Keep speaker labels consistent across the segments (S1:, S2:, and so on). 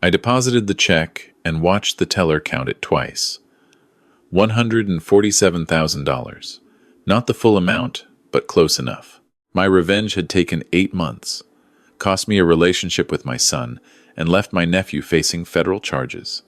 S1: I deposited the check and watched the teller count it twice. $147,000. Not the full amount, but close enough. My revenge had taken 8 months, cost me a relationship with my son, and left my nephew facing federal charges.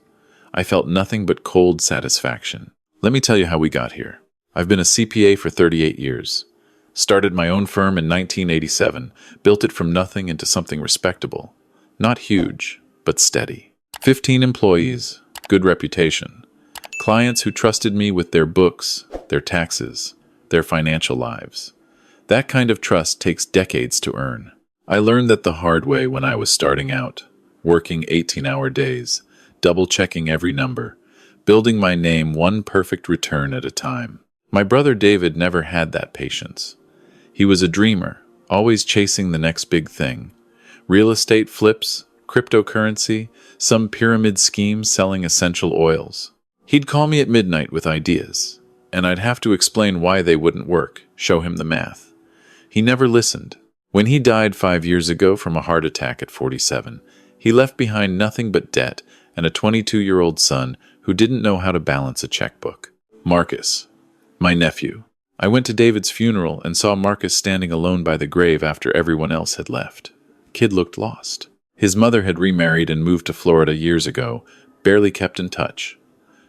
S1: I felt nothing but cold satisfaction. Let me tell you how we got here. I've been a CPA for 38 years. Started my own firm in 1987, built it from nothing into something respectable. Not huge, but steady. 15 employees, good reputation. Clients who trusted me with their books, their taxes, their financial lives. That kind of trust takes decades to earn. I learned that the hard way when I was starting out, working 18-hour days, double-checking every number, building my name one perfect return at a time. My brother David never had that patience. He was a dreamer, always chasing the next big thing. Real estate flips, cryptocurrency, some pyramid scheme selling essential oils. He'd call me at midnight with ideas, and I'd have to explain why they wouldn't work, show him the math. He never listened. When he died 5 years ago from a heart attack at 47, he left behind nothing but debt and a 22-year-old son who didn't know how to balance a checkbook. Marcus, my nephew. I went to David's funeral and saw Marcus standing alone by the grave after everyone else had left. Kid looked lost. His mother had remarried and moved to Florida years ago, barely kept in touch.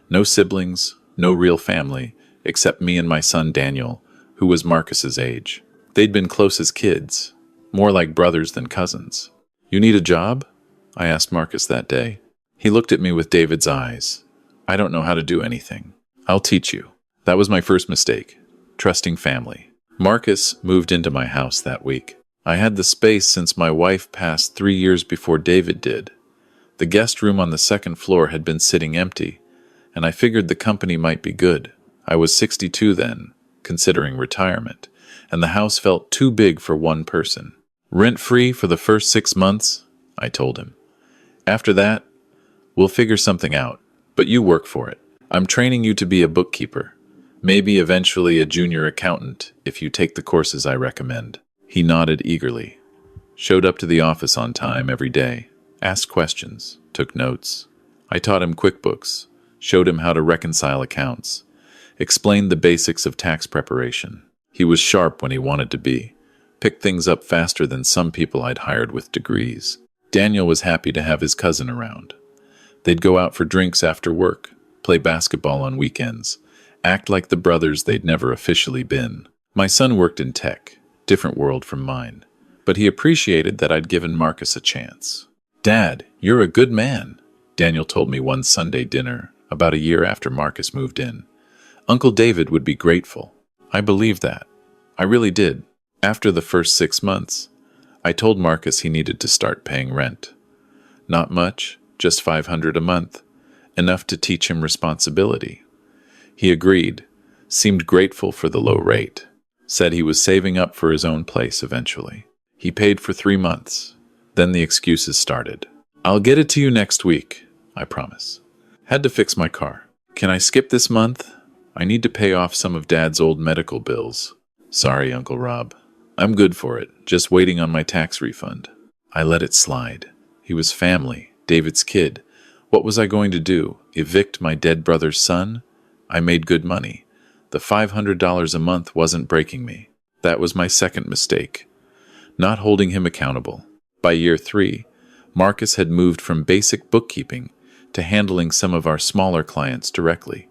S1: No siblings, no real family, except me and my son Daniel, who was Marcus's age. They'd been close as kids, more like brothers than cousins. "You need a job?" I asked Marcus that day. He looked at me with David's eyes. "I don't know how to do anything. I'll teach you." That was my first mistake, trusting family. Marcus moved into my house that week. I had the space since my wife passed 3 years before David did. The guest room on the second floor had been sitting empty, and I figured the company might be good. I was 62 then, considering retirement, and the house felt too big for one person. "Rent-free for the first 6 months," I told him. "After that, we'll figure something out, but you work for it. I'm training you to be a bookkeeper. Maybe eventually a junior accountant if you take the courses I recommend." He nodded eagerly, showed up to the office on time every day, asked questions, took notes. I taught him QuickBooks, showed him how to reconcile accounts, explained the basics of tax preparation. He was sharp when he wanted to be, picked things up faster than some people I'd hired with degrees. Daniel was happy to have his cousin around. They'd go out for drinks after work, play basketball on weekends, act like the brothers they'd never officially been. My son worked in tech, different world from mine, but he appreciated that I'd given Marcus a chance. "Dad, you're a good man," Daniel told me one Sunday dinner, about a year after Marcus moved in. "Uncle David would be grateful." I believed that. I really did. After the first 6 months, I told Marcus he needed to start paying rent. Not much, just $500 a month, enough to teach him responsibility. He agreed, seemed grateful for the low rate, said he was saving up for his own place eventually. He paid for 3 months. Then the excuses started. "I'll get it to you next week, I promise. Had to fix my car. Can I skip this month? I need to pay off some of Dad's old medical bills. Sorry, Uncle Rob. I'm good for it, just waiting on my tax refund." I let it slide. He was family, David's kid. What was I going to do? Evict my dead brother's son? I made good money. The $500 a month wasn't breaking me. That was my second mistake. Not holding him accountable. By year 3, Marcus had moved from basic bookkeeping to handling some of our smaller clients directly.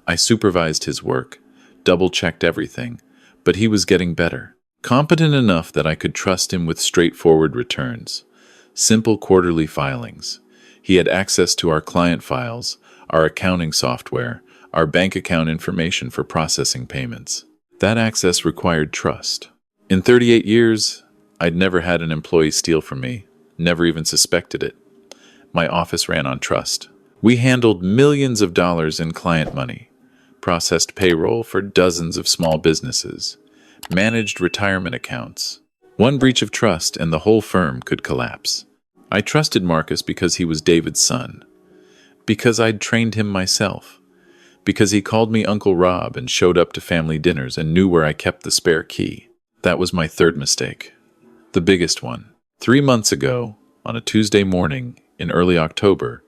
S1: I supervised his work, double-checked everything, but he was getting better. Competent enough that I could trust him with straightforward returns. Simple quarterly filings. He had access to our client files, our accounting software, our bank account information for processing payments. That access required trust. In 38 years, I'd never had an employee steal from me, never even suspected it. My office ran on trust. We handled millions of dollars in client money, processed payroll for dozens of small businesses, managed retirement accounts. One breach of trust and the whole firm could collapse. I trusted Marcus because he was David's son, because I'd trained him myself, because he called me Uncle Rob and showed up to family dinners and knew where I kept the spare key. That was my third mistake. The biggest one. 3 months ago, on a Tuesday morning, In early October,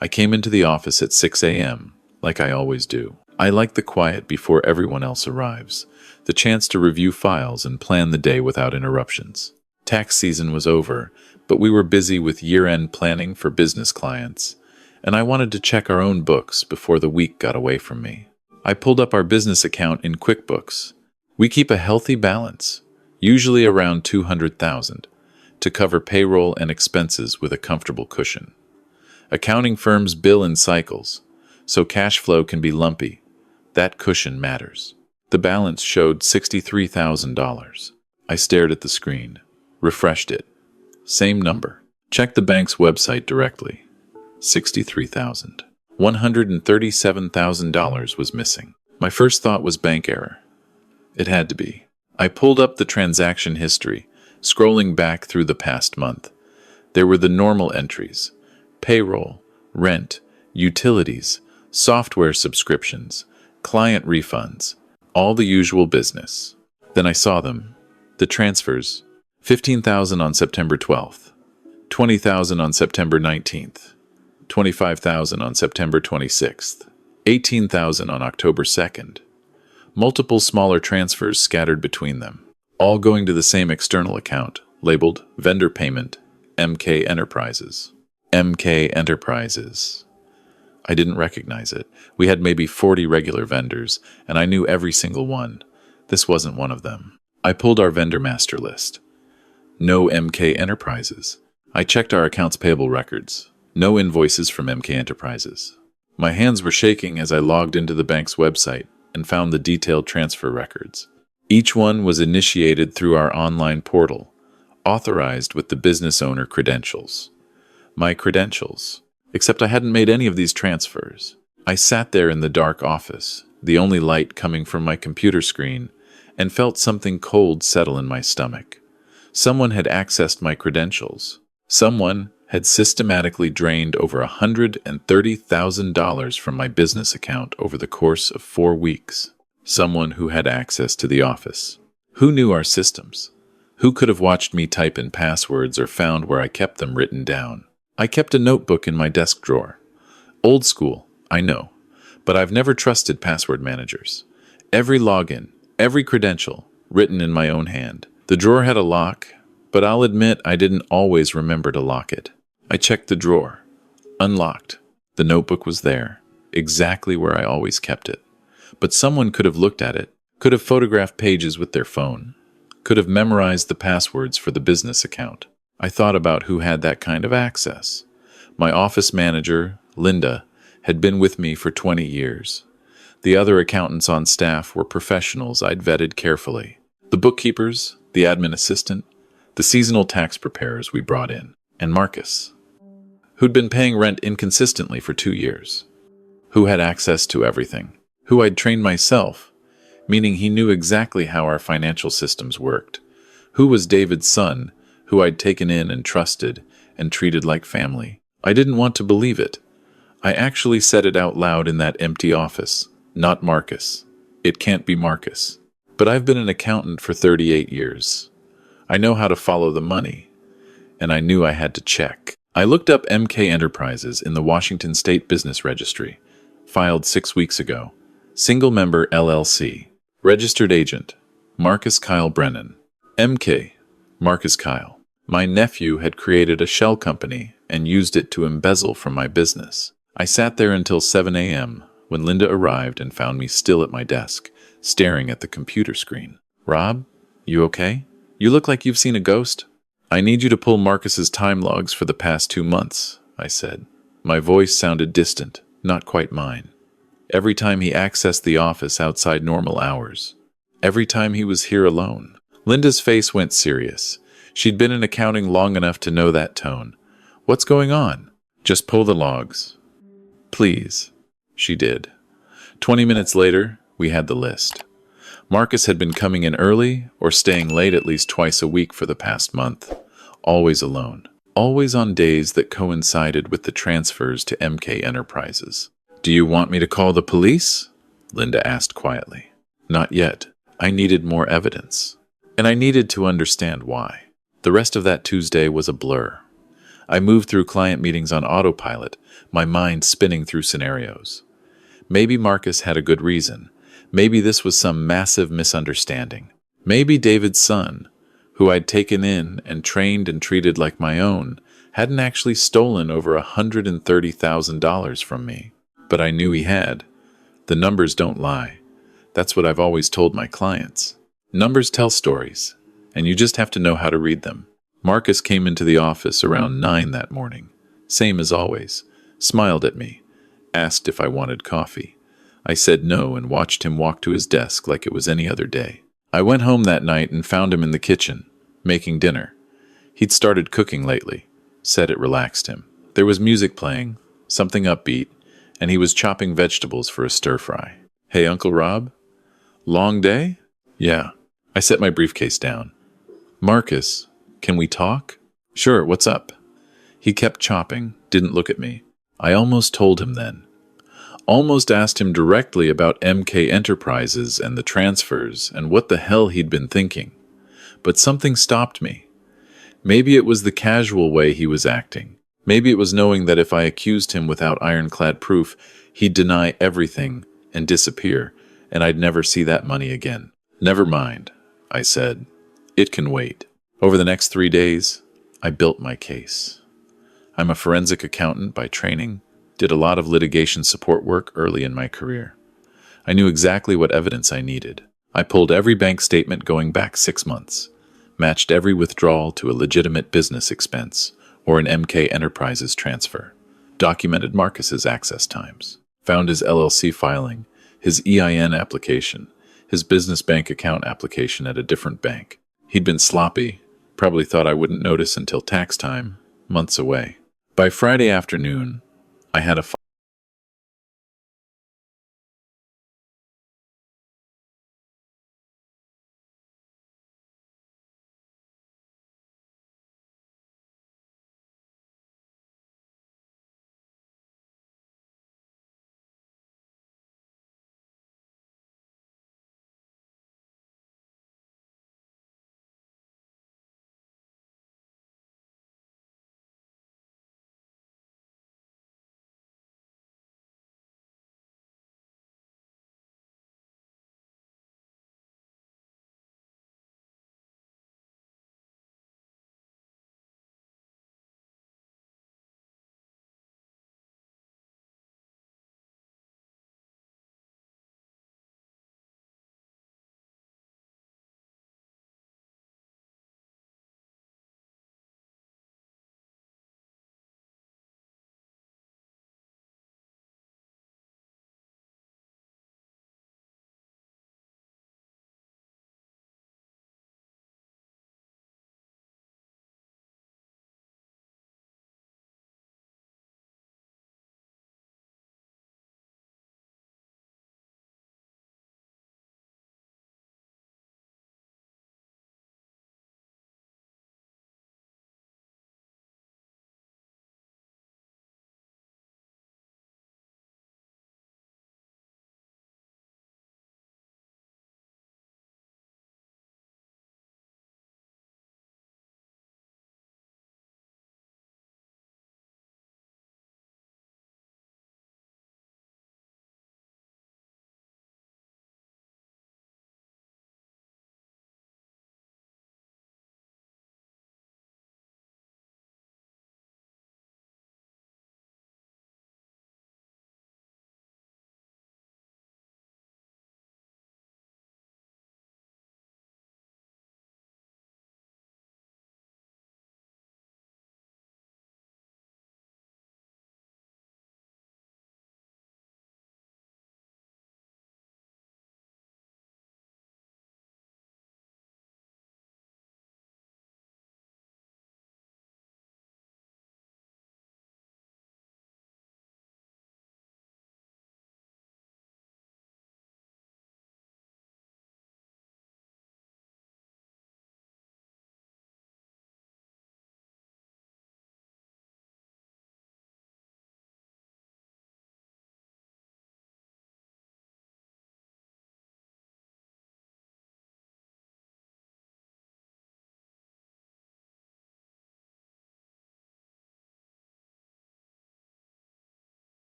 S1: I came into the office at 6 a.m., like I always do. I like the quiet before everyone else arrives, the chance to review files and plan the day without interruptions. Tax season was over, but we were busy with year-end planning for business clients, and I wanted to check our own books before the week got away from me. I pulled up our business account in QuickBooks. We keep a healthy balance, usually around $200,000, to cover payroll and expenses with a comfortable cushion. Accounting firms bill in cycles, so cash flow can be lumpy. That cushion matters. The balance showed $63,000. I stared at the screen, refreshed it. Same number. Checked the bank's website directly. $63,000. $137,000 was missing. My first thought was bank error. It had to be. I pulled up the transaction history, scrolling back through the past month. There were the normal entries: payroll, rent, utilities, software subscriptions, client refunds, all the usual business. Then I saw them. The transfers. $15,000 on September 12th, $20,000 on September 19th, $25,000 on September 26th, $18,000 on October 2nd. Multiple smaller transfers scattered between them, all going to the same external account, labeled Vendor Payment, MK Enterprises. MK Enterprises. I didn't recognize it. We had maybe 40 regular vendors, and I knew every single one. This wasn't one of them. I pulled our vendor master list. No MK Enterprises. I checked our accounts payable records. No invoices from MK Enterprises. My hands were shaking as I logged into the bank's website and found the detailed transfer records. Each one was initiated through our online portal, authorized with the business owner credentials. My credentials. Except I hadn't made any of these transfers. I sat there in the dark office, the only light coming from my computer screen, and felt something cold settle in my stomach. Someone had accessed my credentials. Someone had systematically drained over $130,000 from my business account over the course of 4 weeks. Someone who had access to the office. Who knew our systems? Who could have watched me type in passwords or found where I kept them written down? I kept a notebook in my desk drawer. Old school, I know, but I've never trusted password managers. Every login, every credential, written in my own hand. The drawer had a lock, but I'll admit I didn't always remember to lock it. I checked the drawer. Unlocked. The notebook was there, exactly where I always kept it. But someone could have looked at it, could have photographed pages with their phone, could have memorized the passwords for the business account. I thought about who had that kind of access. My office manager, Linda, had been with me for 20 years. The other accountants on staff were professionals I'd vetted carefully. The bookkeepers, the admin assistant, the seasonal tax preparers we brought in, and Marcus, who'd been paying rent inconsistently for 2 years, who had access to everything, who I'd trained myself, meaning he knew exactly how our financial systems worked, who was David's son, who I'd taken in and trusted and treated like family. I didn't want to believe it. I actually said it out loud in that empty office. Not Marcus. It can't be Marcus. But I've been an accountant for 38 years. I know how to follow the money, and I knew I had to check. I looked up MK Enterprises in the Washington State Business Registry, filed 6 weeks ago. Single member LLC. Registered agent, Marcus Kyle Brennan. MK, Marcus Kyle. My nephew had created a shell company and used it to embezzle from my business. I sat there until 7 a.m. when Linda arrived and found me still at my desk, staring at the computer screen. Rob, you okay? You look like you've seen a ghost. I need you to pull Marcus's time logs for the past 2 months, I said. My voice sounded distant, not quite mine. Every time he accessed the office outside normal hours. Every time he was here alone. Linda's face went serious. She'd been in accounting long enough to know that tone. What's going on? Just pull the logs. Please. She did. 20 minutes later, we had the list. Marcus had been coming in early or staying late at least twice a week for the past month. Always alone. Always on days that coincided with the transfers to MK Enterprises. Do you want me to call the police? Linda asked quietly. Not yet. I needed more evidence. And I needed to understand why. The rest of that Tuesday was a blur. I moved through client meetings on autopilot, my mind spinning through scenarios. Maybe Marcus had a good reason. Maybe this was some massive misunderstanding. Maybe David's son, who I'd taken in and trained and treated like my own, hadn't actually stolen over $130,000 from me. But I knew he had. The numbers don't lie. That's what I've always told my clients. Numbers tell stories, and you just have to know how to read them. Marcus came into the office around 9 that morning, same as always, smiled at me, asked if I wanted coffee. I said no and watched him walk to his desk like it was any other day. I went home that night and found him in the kitchen, making dinner. He'd started cooking lately, said it relaxed him. There was music playing, something upbeat, and he was chopping vegetables for a stir-fry. "Hey, Uncle Rob? Long day?" "Yeah." I set my briefcase down. "Marcus, can we talk?" "Sure, what's up?" He kept chopping, didn't look at me. I almost told him then. Almost asked him directly about MK Enterprises and the transfers and what the hell he'd been thinking. But something stopped me. Maybe it was the casual way he was acting. Maybe it was knowing that if I accused him without ironclad proof, he'd deny everything and disappear, and I'd never see that money again. "Never mind," I said. "It can wait." Over the next 3 days, I built my case. I'm a forensic accountant by training, did a lot of litigation support work early in my career. I knew exactly what evidence I needed. I pulled every bank statement going back 6 months, matched every withdrawal to a legitimate business expense or an MK Enterprises transfer, documented Marcus's access times, found his LLC filing, his EIN application, his business bank account application at a different bank. He'd been sloppy, probably thought I wouldn't notice until tax time, months away. By Friday afternoon, I had a